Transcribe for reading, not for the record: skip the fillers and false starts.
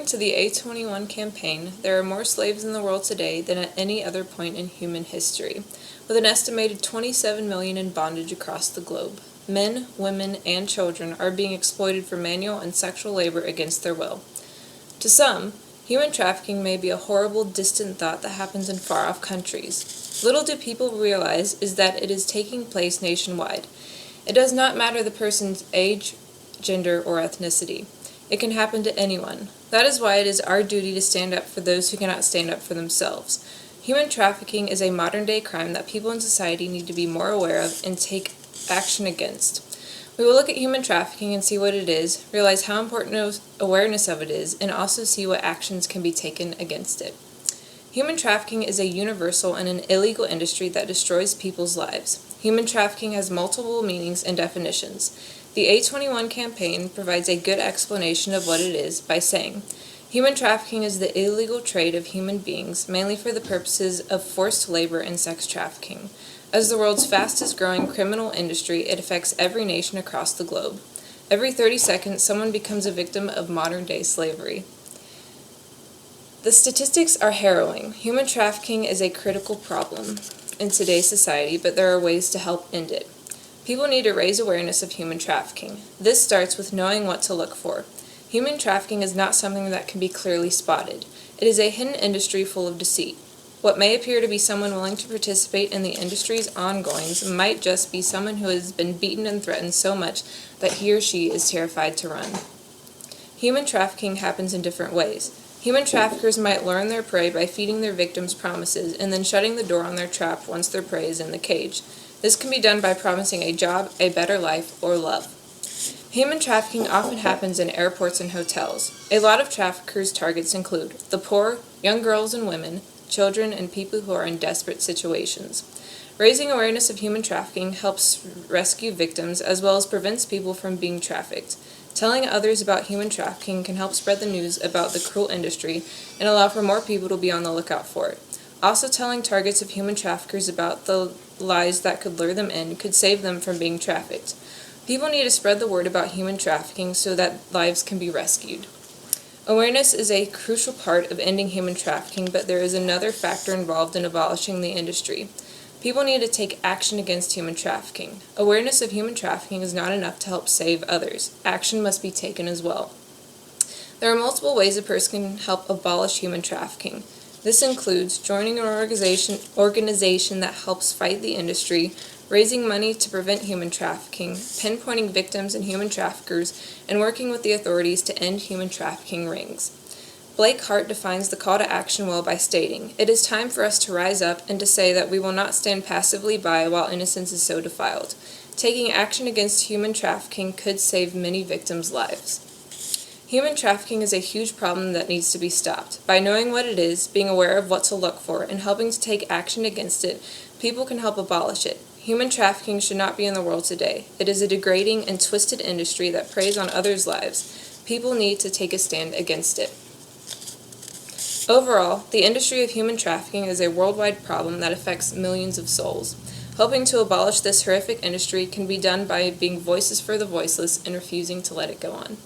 to the A21 campaign, there are more slaves in the world today than at any other point in human history, with an estimated 27 million in bondage across the globe. Men, women, and children are being exploited for manual and sexual labor against their will. To some, human trafficking may be a horrible, distant thought that happens in far-off countries. Little do people realize is that it is taking place nationwide. It does not matter the person's age, gender, or ethnicity. It can happen to anyone. That is why it is our duty to stand up for those who cannot stand up for themselves. Human trafficking is a modern-day crime that people in society need to be more aware of and take action against. We will look at human trafficking and see what it is, realize how important awareness of it is, and also see what actions can be taken against it. Human trafficking is a universal and an illegal industry that destroys people's lives. Human trafficking has multiple meanings and definitions. The A21 campaign provides a good explanation of what it is by saying, human trafficking is the illegal trade of human beings, mainly for the purposes of forced labor and sex trafficking. As the world's fastest-growing criminal industry, it affects every nation across the globe. Every 30 seconds, someone becomes a victim of modern-day slavery. The statistics are harrowing. Human trafficking is a critical problem in today's society, but there are ways to help end it. People need to raise awareness of human trafficking. This starts with knowing what to look for. Human trafficking is not something that can be clearly spotted. It is a hidden industry full of deceit. What may appear to be someone willing to participate in the industry's ongoings might just be someone who has been beaten and threatened so much that he or she is terrified to run. Human trafficking happens in different ways. Human traffickers might lure their prey by feeding their victims promises and then shutting the door on their trap once their prey is in the cage. This can be done by promising a job, a better life, or love. Human trafficking often happens in airports and hotels. A lot of traffickers' targets include the poor, young girls and women, children, and people who are in desperate situations. Raising awareness of human trafficking helps rescue victims as well as prevents people from being trafficked. Telling others about human trafficking can help spread the news about the cruel industry and allow for more people to be on the lookout for it. Also, telling targets of human traffickers about the lies that could lure them in could save them from being trafficked. People need to spread the word about human trafficking so that lives can be rescued. Awareness is a crucial part of ending human trafficking, but there is another factor involved in abolishing the industry. People need to take action against human trafficking. Awareness of human trafficking is not enough to help save others. Action must be taken as well. There are multiple ways a person can help abolish human trafficking. This includes joining an organization that helps fight the industry, raising money to prevent human trafficking, pinpointing victims and human traffickers, and working with the authorities to end human trafficking rings. Blake Hart defines the call to action well by stating, "It is time for us to rise up and to say that we will not stand passively by while innocence is so defiled. Taking action against human trafficking could save many victims' lives." Human trafficking is a huge problem that needs to be stopped. By knowing what it is, being aware of what to look for, and helping to take action against it, people can help abolish it. Human trafficking should not be in the world today. It is a degrading and twisted industry that preys on others' lives. People need to take a stand against it. Overall, the industry of human trafficking is a worldwide problem that affects millions of souls. Helping to abolish this horrific industry can be done by being voices for the voiceless and refusing to let it go on.